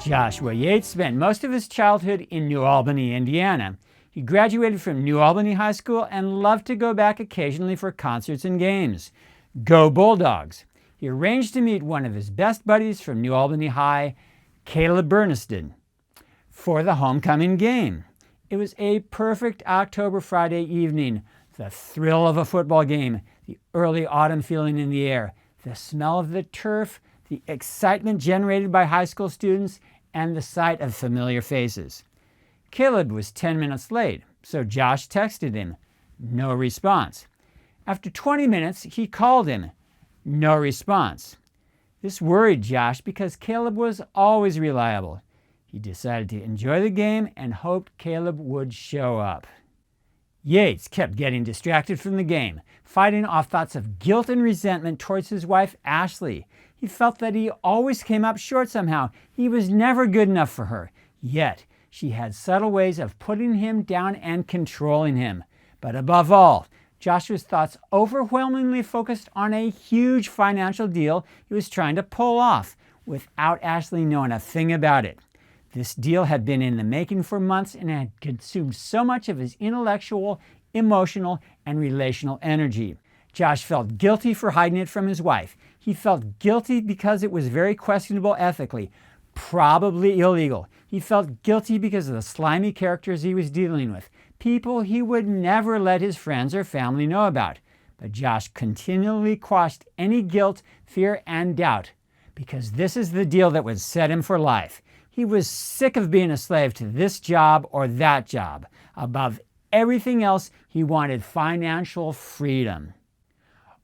Joshua Yates spent most of his childhood in New Albany, Indiana. He graduated from New Albany High School and loved to go back occasionally for concerts and games. Go Bulldogs! He arranged to meet one of his best buddies from New Albany High, Caleb Burniston, for the homecoming game. It was a perfect October Friday evening. The thrill of a football game, the early autumn feeling in the air, the smell of the turf, the excitement generated by high school students, and the sight of familiar faces. Caleb was 10 minutes late, so Josh texted him. No response. After 20 minutes, he called him. No response. This worried Josh because Caleb was always reliable. He decided to enjoy the game and hoped Caleb would show up. Yates kept getting distracted from the game, fighting off thoughts of guilt and resentment towards his wife, Ashley. He felt that he always came up short somehow. He was never good enough for her. Yet, she had subtle ways of putting him down and controlling him. But above all, Joshua's thoughts overwhelmingly focused on a huge financial deal he was trying to pull off without Ashley knowing a thing about it. This deal had been in the making for months and had consumed so much of his intellectual, emotional, and relational energy. Josh felt guilty for hiding it from his wife. He felt guilty because it was very questionable ethically, probably illegal. He felt guilty because of the slimy characters he was dealing with, people he would never let his friends or family know about. But Josh continually quashed any guilt, fear, and doubt, because this is the deal that would set him for life. He was sick of being a slave to this job or that job. Above everything else, he wanted financial freedom.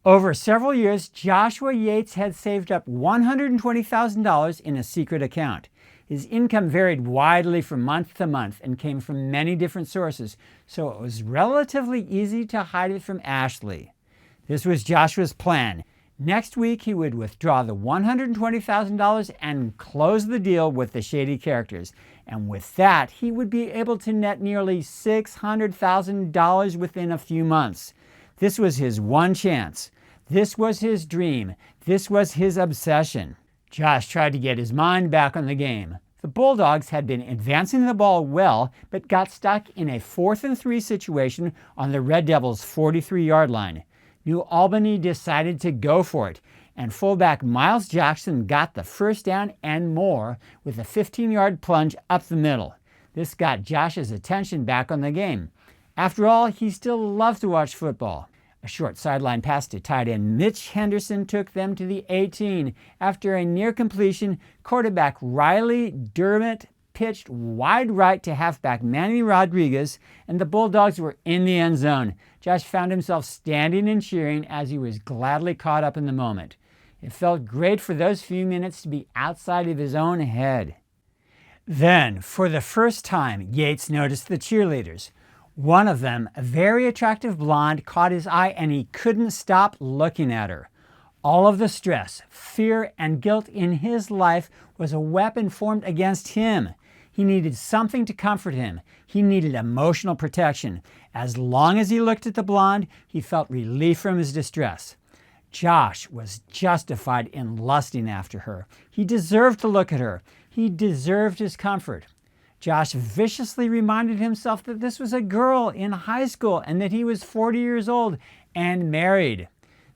Over several years, Joshua Yates had saved up $120,000 in a secret account. His income varied widely from month to month and came from many different sources, so it was relatively easy to hide it from Ashley. This was Joshua's plan. Next week, he would withdraw the $120,000 and close the deal with the shady characters. And with that, he would be able to net nearly $600,000 within a few months. This was his one chance. This was his dream. This was his obsession. Josh tried to get his mind back on the game. The Bulldogs had been advancing the ball well, but got stuck in a 4th and 3 situation on the Red Devils' 43-yard line. New Albany decided to go for it, and fullback Miles Jackson got the first down and more with a 15-yard plunge up the middle. This got Josh's attention back on the game. After all, he still loved to watch football. A short sideline pass to tight end Mitch Henderson took them to the 18. After a near completion, quarterback Riley Dermott pitched wide right to halfback Manny Rodriguez, and the Bulldogs were in the end zone. Josh found himself standing and cheering as he was gladly caught up in the moment. It felt great for those few minutes to be outside of his own head. Then, for the first time, Yates noticed the cheerleaders. One of them, a very attractive blonde, caught his eye and he couldn't stop looking at her. All of the stress, fear, and guilt in his life was a weapon formed against him. He needed something to comfort him. He needed emotional protection. As long as he looked at the blonde, he felt relief from his distress. Josh was justified in lusting after her. He deserved to look at her. He deserved his comfort. Josh viciously reminded himself that this was a girl in high school and that he was 40 years old and married.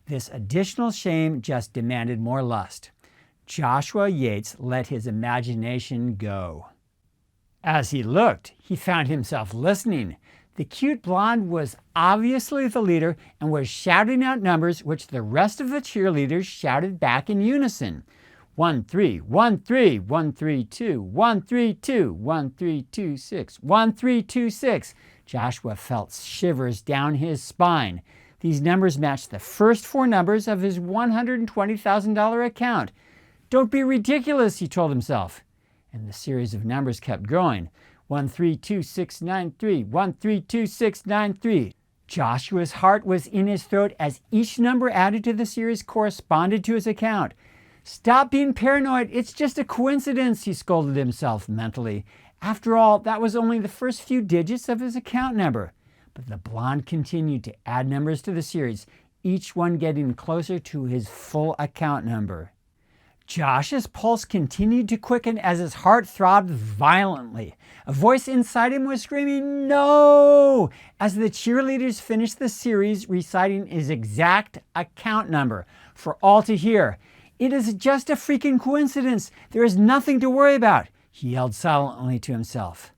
This additional shame just demanded more lust. Joshua Yates let his imagination go. As he looked, he found himself listening. The cute blonde was obviously the leader and was shouting out numbers which the rest of the cheerleaders shouted back in unison. 1 3 1 3 1 3 2 1 3 2 1 3 2 6 1 3 2 6. Joshua felt shivers down his spine. These numbers matched the first 4 numbers of his $120,000 account. Don't be ridiculous, he told himself. And the series of numbers kept growing. 1 3 2 6 9 3 1 3 2 6 9 3. Joshua's heart was in his throat as each number added to the series corresponded to his account. Stop being paranoid. It's just a coincidence, he scolded himself mentally. After all, that was only the first few digits of his account number. But the blonde continued to add numbers to the series, each one getting closer to his full account number. Josh's pulse continued to quicken as his heart throbbed violently. A voice inside him was screaming, "No!" as the cheerleaders finished the series reciting his exact account number for all to hear. "It is just a freaking coincidence. There is nothing to worry about," he yelled silently to himself.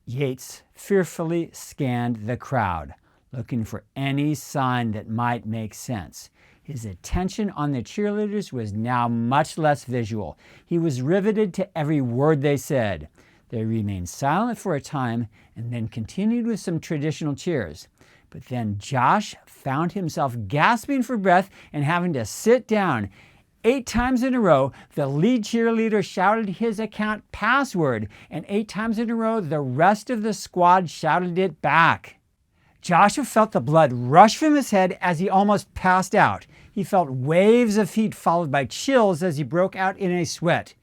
Yates fearfully scanned the crowd, looking for any sign that might make sense. His attention on the cheerleaders was now much less visual. He was riveted to every word they said. They remained silent for a time and then continued with some traditional cheers. But then Josh found himself gasping for breath and having to sit down. 8 times in a row, the lead cheerleader shouted his account password, and 8 times in a row, the rest of the squad shouted it back. Joshua felt the blood rush from his head as he almost passed out. He felt waves of heat followed by chills as he broke out in a sweat.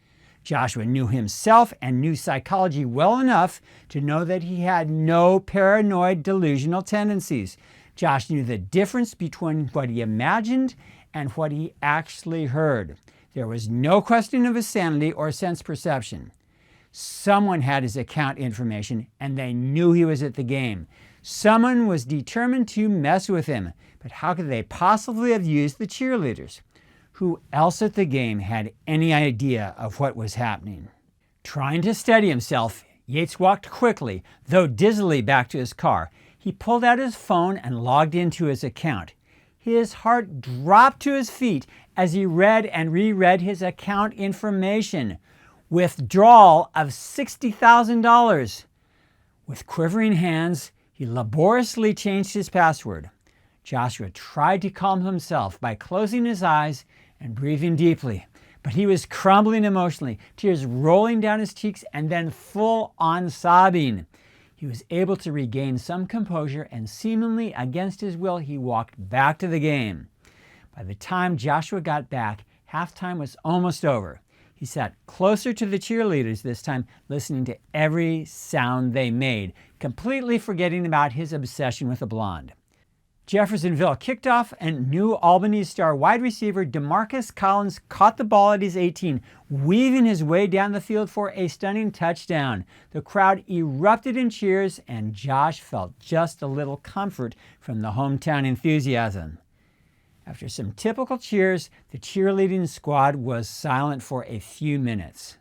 Joshua knew himself and knew psychology well enough to know that he had no paranoid delusional tendencies. Josh knew the difference between what he imagined and what he actually heard. There was no question of his sanity or sense perception. Someone had his account information and they knew he was at the game. Someone was determined to mess with him, but how could they possibly have used the cheerleaders? Who else at the game had any idea of what was happening? Trying to steady himself, Yates walked quickly, though dizzily, back to his car. He pulled out his phone and logged into his account. His heart dropped to his feet as he read and reread his account information. Withdrawal of $60,000. With quivering hands, he laboriously changed his password. Joshua tried to calm himself by closing his eyes and breathing deeply, but he was crumbling emotionally, tears rolling down his cheeks and then full-on sobbing. He was able to regain some composure and seemingly against his will, he walked back to the game. By the time Joshua got back, halftime was almost over. He sat closer to the cheerleaders this time, listening to every sound they made, completely forgetting about his obsession with a blonde. Jeffersonville kicked off, and New Albany star wide receiver DeMarcus Collins caught the ball at his 18, weaving his way down the field for a stunning touchdown. The crowd erupted in cheers, and Josh felt just a little comfort from the hometown enthusiasm. After some typical cheers, the cheerleading squad was silent for a few minutes.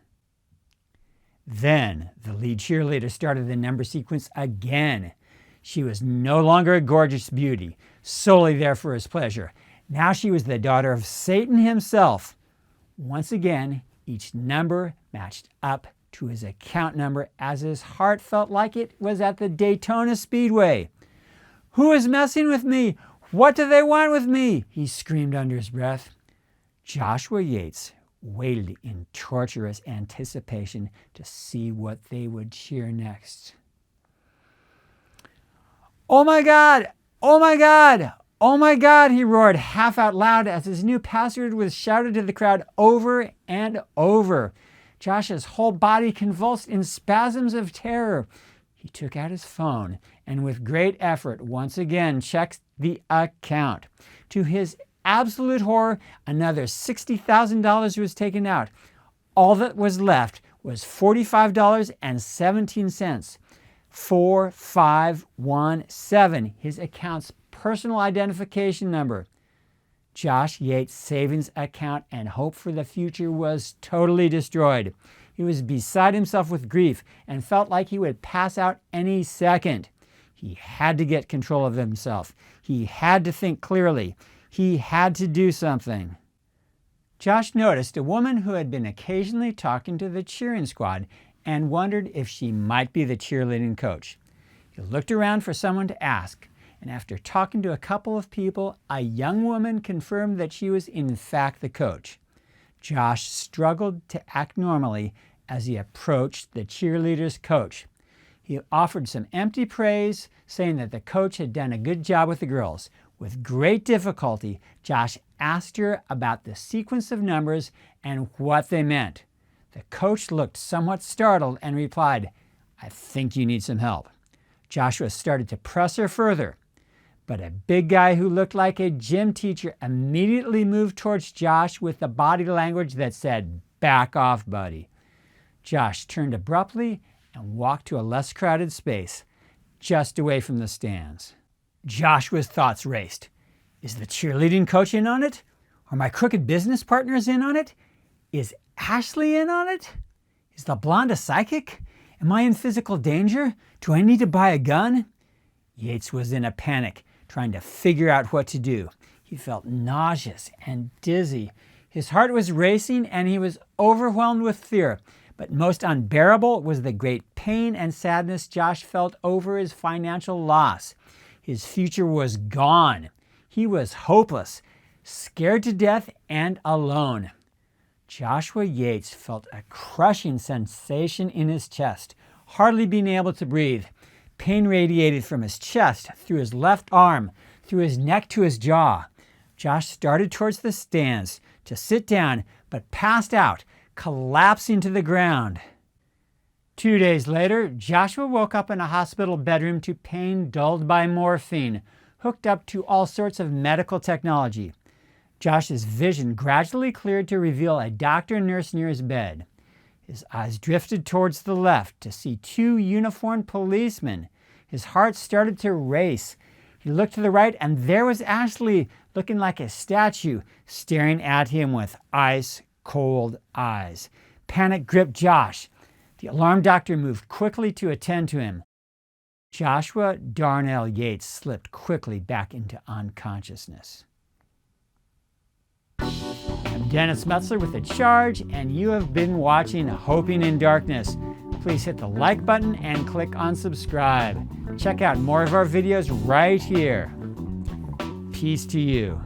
Then the lead cheerleader started the number sequence again. She was no longer a gorgeous beauty, solely there for his pleasure. Now she was the daughter of Satan himself. Once again, each number matched up to his account number as his heart felt like it was at the Daytona Speedway. "Who is messing with me? What do they want with me?" he screamed under his breath. Joshua Yates waited in torturous anticipation to see what they would cheer next. "Oh my God! Oh my God! Oh my God!" he roared half out loud as his new password was shouted to the crowd over and over. Josh's whole body convulsed in spasms of terror. He took out his phone and with great effort once again checked the account. To his absolute horror, another $60,000 was taken out. All that was left was $45.17. 4517, his account's personal identification number. Josh Yates' savings account and hope for the future was totally destroyed. He was beside himself with grief and felt like he would pass out any second. He had to get control of himself. He had to think clearly. He had to do something. Josh noticed a woman who had been occasionally talking to the cheering squad and wondered if she might be the cheerleading coach. He looked around for someone to ask, and after talking to a couple of people, a young woman confirmed that she was in fact the coach. Josh struggled to act normally as he approached the cheerleader's coach. He offered some empty praise, saying that the coach had done a good job with the girls. With great difficulty, Josh asked her about the sequence of numbers and what they meant. The coach looked somewhat startled and replied, "I think you need some help." Joshua started to press her further, But a big guy who looked like a gym teacher immediately moved towards Josh with the body language that said, "Back off, buddy." Josh turned abruptly and walked to a less crowded space, just away from the stands. Joshua's thoughts raced. Is the cheerleading coach in on it? Are my crooked business partners in on it? Is Ashley in on it? Is the blonde a psychic? Am I in physical danger? Do I need to buy a gun? Yates was in a panic, trying to figure out what to do. He felt nauseous and dizzy. His heart was racing and he was overwhelmed with fear. But most unbearable was the great pain and sadness Josh felt over his financial loss. His future was gone. He was hopeless, scared to death, and alone. Joshua Yates felt a crushing sensation in his chest, hardly being able to breathe. Pain radiated from his chest, through his left arm, through his neck to his jaw. Josh started towards the stands to sit down, but passed out, collapsing to the ground. 2 days later, Joshua woke up in a hospital bedroom to pain dulled by morphine, hooked up to all sorts of medical technology. Josh's vision gradually cleared to reveal a doctor and nurse near his bed. His eyes drifted towards the left to see 2 uniformed policemen. His heart started to race. He looked to the right, and there was Ashley, looking like a statue, staring at him with ice-cold eyes. Panic gripped Josh. The alarm doctor moved quickly to attend to him. Joshua Darnell Yates slipped quickly back into unconsciousness. I'm Dennis Metzler with The Charge, and you have been watching Hoping in Darkness. Please hit the like button and click on subscribe. Check out more of our videos right here. Peace to you.